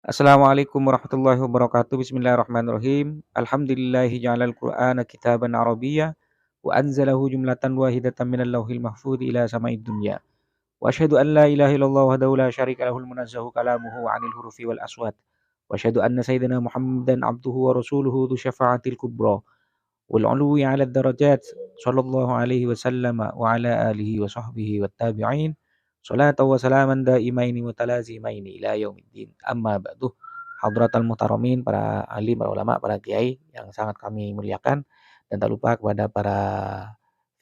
Assalamualaikum warahmatullahi wabarakatuh. Bismillahirrahmanirrahim. Alhamdulillahi ja'alal Qur'ana kitaban Arabiyya wa anzalahu jumlatan wahidatan minal lauhil mahfuz ila sama'id dunya. Wa asyhadu an la ilaha illallah wahdahu la syarika lahul munazzahu kalamuhu 'anil hurufi wal aswat. Wa asyhadu anna sayyidina Muhammadan 'abduhu wa rasuluhu dzu syafa'atil kubra wal 'uluwi 'alad darajat sallallahu alaihi wasallam wa ala alihi wa sahbihi wat tabi'in. Salatan wa salaman daimaini mutalazimaini ila yaumiddin. Amma ba'du. Hadratal muhtaramin, para alim, para ulama, para kiai yang sangat kami muliakan, dan tak lupa kepada para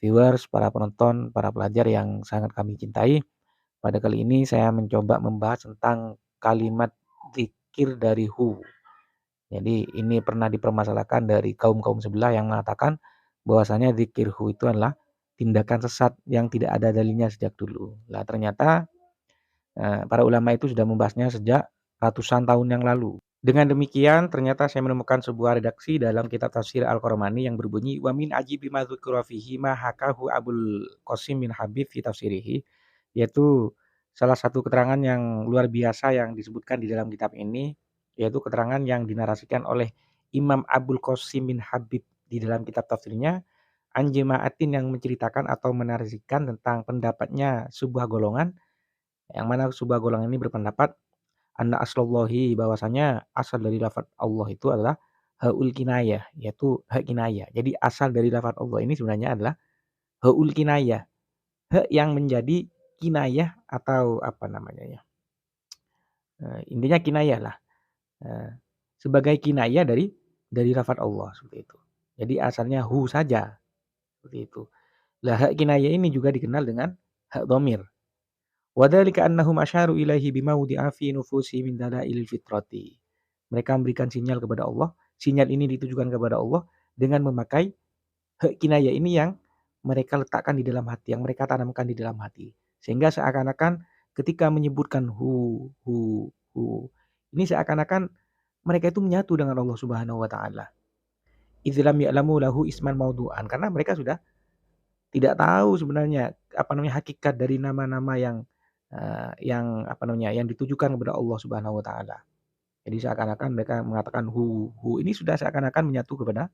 viewers, para penonton, para pelajar yang sangat kami cintai. Pada kali ini saya mencoba membahas tentang kalimat zikir dari Hu. Jadi ini pernah dipermasalahkan dari kaum-kaum sebelah yang mengatakan bahwasanya zikir Hu itu adalah tindakan sesat yang tidak ada dalilnya sejak dulu. Lah ternyata para ulama itu sudah membahasnya sejak ratusan tahun yang lalu. Dengan demikian, ternyata saya menemukan sebuah redaksi dalam kitab tafsir Al-Qarmani yang berbunyi wa min ajibi ma dzukira fihi ma hakahu Abul Qasim bin Habib fi tafsirihi, yaitu salah satu keterangan yang luar biasa yang disebutkan di dalam kitab ini, yaitu keterangan yang dinarasikan oleh Imam Abul Qasim bin Habib di dalam kitab tafsirnya, an jama'atin, yang menceritakan atau menarasikan tentang pendapatnya sebuah golongan, yang mana sebuah golongan ini berpendapat anna aslallahi, bahwasanya asal dari lafaz Allah itu adalah haul kinayah, yaitu ha kinayah. Jadi asal dari lafaz Allah ini sebenarnya adalah haul kinayah, ha yang menjadi kinayah atau apa namanya ya, intinya kinayah lah, eee, sebagai kinayah dari lafaz Allah, seperti itu. Jadi asalnya hu saja, seperti itu. Lah ha kinayah ini juga dikenal dengan ha dhamir. Wa dzalika annahum asyaru ilaihi bimawdi'a fi nufusi min dalailil fitrati. Mereka memberikan sinyal kepada Allah, sinyal ini ditujukan kepada Allah dengan memakai kinayah ini yang mereka letakkan di dalam hati, yang mereka tanamkan di dalam hati. Sehingga seakan-akan ketika menyebutkan hu, ini seakan-akan mereka itu menyatu dengan Allah Subhanahu wa taala. Idz lam ya'lamu lahu isman maudhu'an, karena mereka sudah tidak tahu sebenarnya apa namanya hakikat dari nama-nama yang apa namanya, yang ditujukan kepada Allah Subhanahu wa taala. Jadi seakan-akan mereka mengatakan hu ini sudah seakan-akan menyatu kepada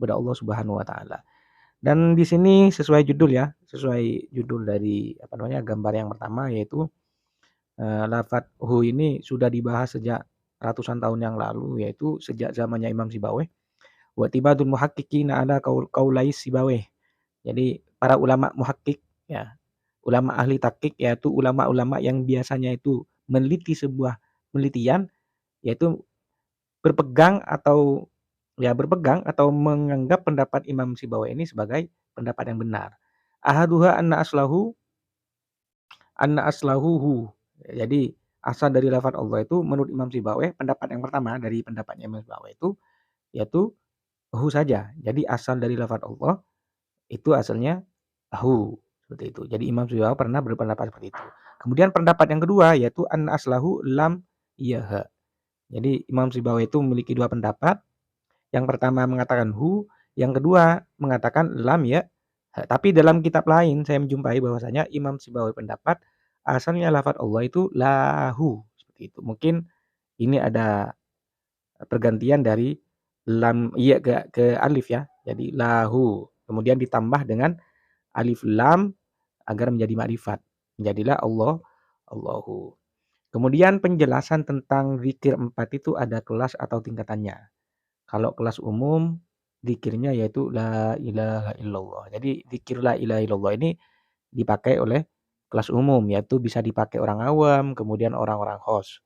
Allah Subhanahu wa taala. Dan di sini sesuai judul ya, sesuai judul dari apa namanya, gambar yang pertama, yaitu lafadz hu ini sudah dibahas sejak ratusan tahun yang lalu, yaitu sejak zamannya Imam Sibawayh. Wa tibadul muhaqqiqina ala qaulais Sibawayh. Jadi para ulama muhakkik ya, ulama ahli tahqiq, yaitu ulama-ulama yang biasanya itu meneliti sebuah penelitian, yaitu berpegang atau menganggap pendapat Imam Sibawayh ini sebagai pendapat yang benar. Ahaduha anna aslahu hu. Jadi asal dari lafaz Allah itu menurut Imam Sibawayh, pendapat yang pertama dari pendapatnya Imam Sibawayh itu yaitu hu saja. Jadi asal dari lafaz Allah itu asalnya hu, seperti itu. Jadi Imam Sibawayh pernah berpendapat seperti itu. Kemudian pendapat yang kedua yaitu anna aslahu lam yaha. Jadi Imam Sibawayh itu memiliki dua pendapat. Yang pertama mengatakan hu, yang kedua mengatakan lam ya. Tapi dalam kitab lain saya menjumpai bahwasanya Imam Sibawayh pendapat asalnya lafaz Allah itu lahu, seperti itu. Mungkin ini ada pergantian dari lam ya ke alif ya. Jadi lahu. Kemudian ditambah dengan alif lam agar menjadi makrifat. Menjadilah Allah, Allahu. Kemudian penjelasan tentang zikir 4 itu ada kelas atau tingkatannya. Kalau kelas umum, zikirnya yaitu la ilaha illallah. Jadi zikir la ilaha illallah ini dipakai oleh kelas umum, yaitu bisa dipakai orang awam, kemudian orang-orang khoz.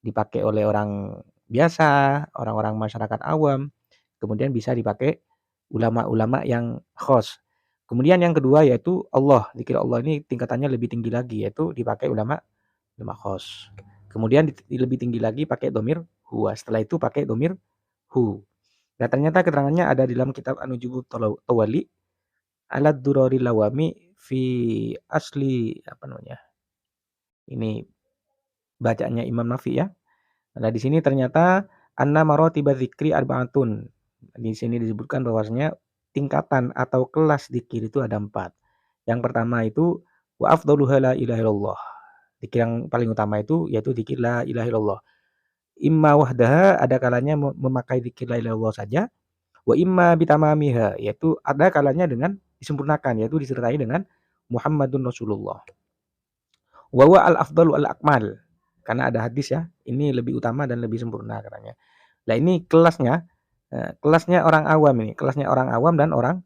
Dipakai oleh orang biasa, orang-orang masyarakat awam, kemudian bisa dipakai ulama-ulama yang khoz. Kemudian yang kedua yaitu Allah, zikir Allah ini tingkatannya lebih tinggi lagi, yaitu dipakai ulama khoz. Kemudian lebih tinggi lagi pakai domir huwa, setelah itu pakai domir hu. Nah ternyata keterangannya ada di dalam kitab An-Nujumut Tawali Alad Duraril Lawami fi asli apa namanya? Ini bacaannya Imam Nafi ya. Nah di sini ternyata anna maratiba dzikri arba'atun. Di sini disebutkan bahwasanya tingkatan atau kelas dzikir itu ada 4. Yang pertama itu wa afdaluha la ilaha illallah. Dzikir yang paling utama itu yaitu dzikir la ilaha illallah. imma wahdaha, ada kalanya memakai dzikir la ilaha illallah saja, wa imma bitamamiha, yaitu ada kalanya dengan disempurnakan, yaitu disertai dengan Muhammadun Rasulullah. Wa huwa al-afdalu al-akmal. Karena ada hadis ya, ini lebih utama dan lebih sempurna katanya. Nah, ini kelasnya orang awam ini, kelasnya orang awam dan orang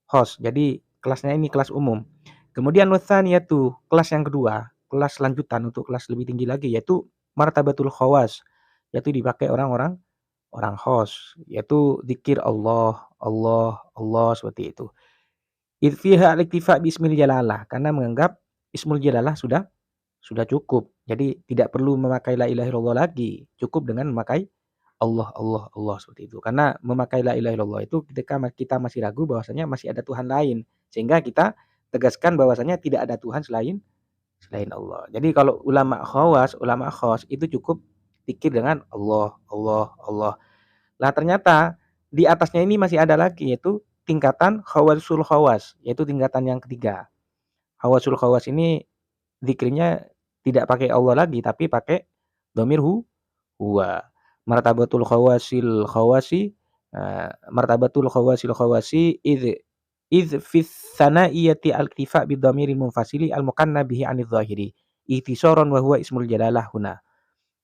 khos. Jadi kelasnya ini kelas umum. Kemudian watsaniyatu, kelas yang kedua, kelas lanjutan untuk kelas lebih tinggi lagi, yaitu martabatul khawas, yaitu dipakai orang-orang orang khos, yaitu zikir Allah, Allah, Allah seperti itu. Idh fiha al-iktifa bismil jalalah, karena menganggap ismul jalalah sudah cukup. Jadi tidak perlu memakai la ilaha illallah lagi, cukup dengan memakai Allah, Allah, Allah seperti itu. Karena memakai la ilaha illallah itu ketika kita masih ragu bahwasanya masih ada Tuhan lain, sehingga kita tegaskan bahwasanya tidak ada Tuhan selain Allah. Jadi kalau ulama khawas itu cukup zikir dengan Allah, Allah, Allah. Lah ternyata di atasnya ini masih ada lagi, yaitu tingkatan khawasul khawas, yaitu tingkatan yang ketiga. Khawasul khawas ini zikirnya tidak pakai Allah lagi, tapi pakai dhamir huwa. Martabatul khawasil khawasi, martabatul khawasil khawasi idh fis sana'iyati al-iktifa bidhamiril munfasili al-muqanna bihi 'anidh dhahiri. Ihtisaran wa huwa ismul jalalah huna.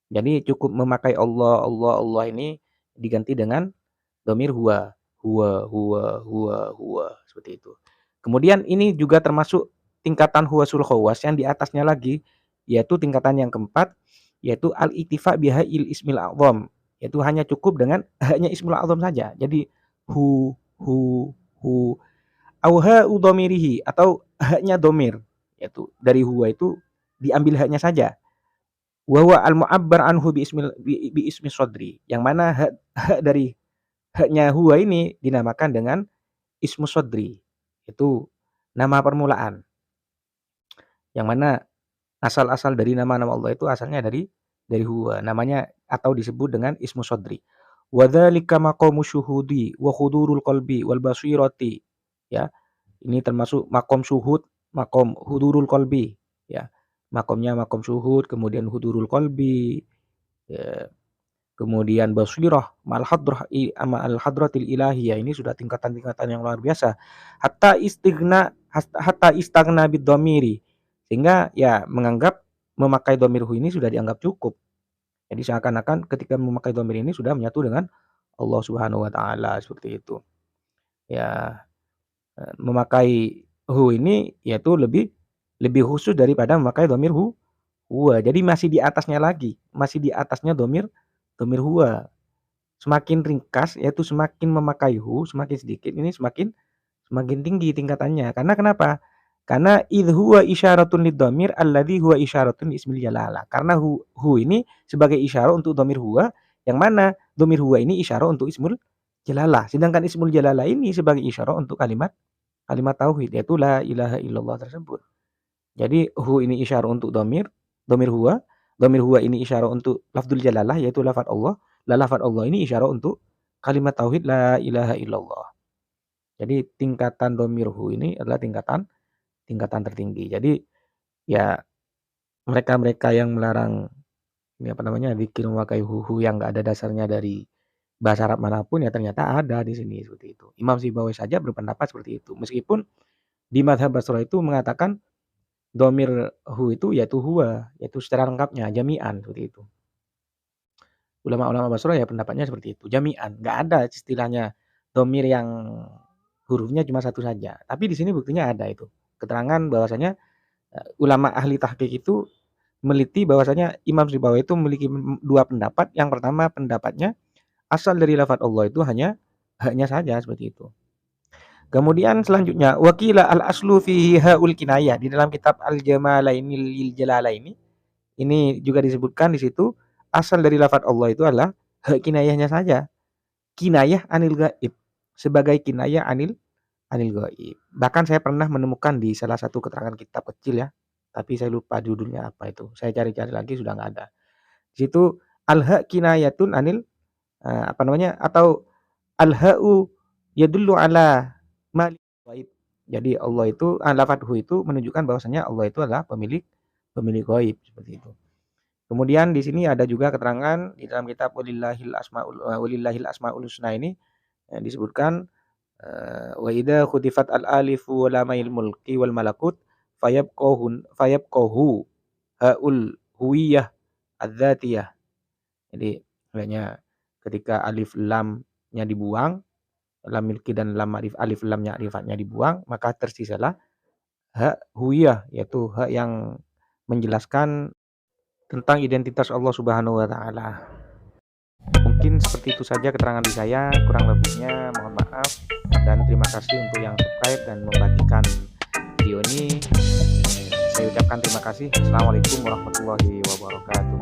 Jadi cukup memakai Allah, Allah, Allah ini diganti dengan dhamir huwa, huwa, huwa, huwa, huwa, seperti itu. Kemudian ini juga termasuk tingkatan huwasul khawas yang di atasnya lagi, yaitu tingkatan yang keempat, yaitu al-iktifa biha'il ismil a'zam, yaitu hanya cukup dengan hanya ismul a'zam saja. Jadi hu, hu, au ha'u dhamirihi, atau haknya dhamir, yaitu dari huwa itu diambil haknya saja. Wa huwa al-mu'abbar anhu bi ismi sodri, yang mana hak dari haknya huwa ini dinamakan dengan ismu sodri, itu nama permulaan, yang mana asal-asal dari nama-nama Allah itu asalnya dari huwa, namanya atau disebut dengan ismu sodri. Wa dzalika maqamu syuhudi wa hudurul qalbi wal basirati, ya. Ini termasuk makom syuhud, makom hudurul qalbi, ya. Makomnya makom syuhud, kemudian hudurul qalbi, ya. Kemudian basirah ma'al hadrah al hadratil ilahiyah, ini sudah tingkatan-tingkatan yang luar biasa. Hatta istagna bid dhamiri, sehingga ya menganggap memakai dhamirhu ini sudah dianggap cukup. Jadi seakan-akan ketika memakai dhamir ini sudah menyatu dengan Allah Subhanahu wa taala, seperti itu. Ya, memakai hu ini yaitu lebih khusus daripada memakai dhamir huwa. Jadi masih di atasnya lagi, masih di atasnya dhamir huwa. Semakin ringkas, yaitu semakin memakai hu, semakin sedikit, ini semakin tinggi tingkatannya. Karena kenapa? Karena idh huwa isyaratun lidhamir alladhi huwa isyaratun ismil jalalah. Karena hu ini sebagai isyarat untuk dhamir huwa, yang mana dhamir huwa ini isyarat untuk ismul jalalah. Sedangkan ismul jalalah ini sebagai isyarat untuk kalimat tauhid, yaitu la ilaha illallah tersebut. Jadi hu ini isyarat untuk dhamir huwa. Dhamir huwa ini isyarat untuk lafdzul jalalah, yaitu lafaz Allah. Lafaz Allah ini isyarat untuk kalimat tauhid la ilaha illallah. Jadi tingkatan dhamirhu ini adalah tingkatan tertinggi. Jadi ya mereka-mereka yang melarang ini zikir memakai hu yang enggak ada dasarnya dari bahasa Arab manapun, ya ternyata ada di sini seperti itu. Imam Sibawayh saja berpendapat seperti itu. Meskipun di mazhab Basrah itu mengatakan dhamir hu itu yaitu huwa, yaitu secara lengkapnya jami'an seperti itu. Ulama-ulama Basrah ya pendapatnya seperti itu, jami'an, enggak ada istilahnya dhamir yang hurufnya cuma satu saja. Tapi di sini buktinya ada itu. Keterangan bahwasanya ulama ahli tahqiq itu meliti bahwasanya Imam Sibawayh itu memiliki dua pendapat. Yang pertama pendapatnya asal dari lafaz Allah itu hanya haknya saja seperti itu. Kemudian selanjutnya wakila al-aslu fihi haul kinayah, di dalam kitab Al-Jamalaini lil Jalalaini ini juga disebutkan di situ asal dari lafaz Allah itu adalah hak kinayahnya saja. Kinayah anil gaib, sebagai kinayah anil gaib. Bahkan saya pernah menemukan di salah satu keterangan kitab kecil ya, tapi saya lupa judulnya apa itu. Saya cari-cari lagi sudah nggak ada. Di situ al-haq kinayatun anil atau al-ha'u yadullu ala malik gaib. Jadi Allah itu lafaz hu itu menunjukkan bahwasanya Allah itu adalah pemilik gaib seperti itu. Kemudian di sini ada juga keterangan di dalam kitab Walillahil Asmaul Husna ini disebutkan wa idza khutifat al-alifu wa lamail mulki wal malakut fayabqahu haul huwiyah adzatiyah. Jadi sebenarnya ketika alif lamnya dibuang, lam milki dan lam alif lamnya alifatnya dibuang, maka tersisalah hak huwiyah, yaitu hak yang menjelaskan tentang identitas Allah Subhanahu wa taala. Mungkin seperti itu saja keterangan dari saya, kurang lebihnya mohon maaf dan terima kasih untuk yang subscribe dan membagikan video ini. Saya ucapkan terima kasih. Assalamualaikum warahmatullahi wabarakatuh.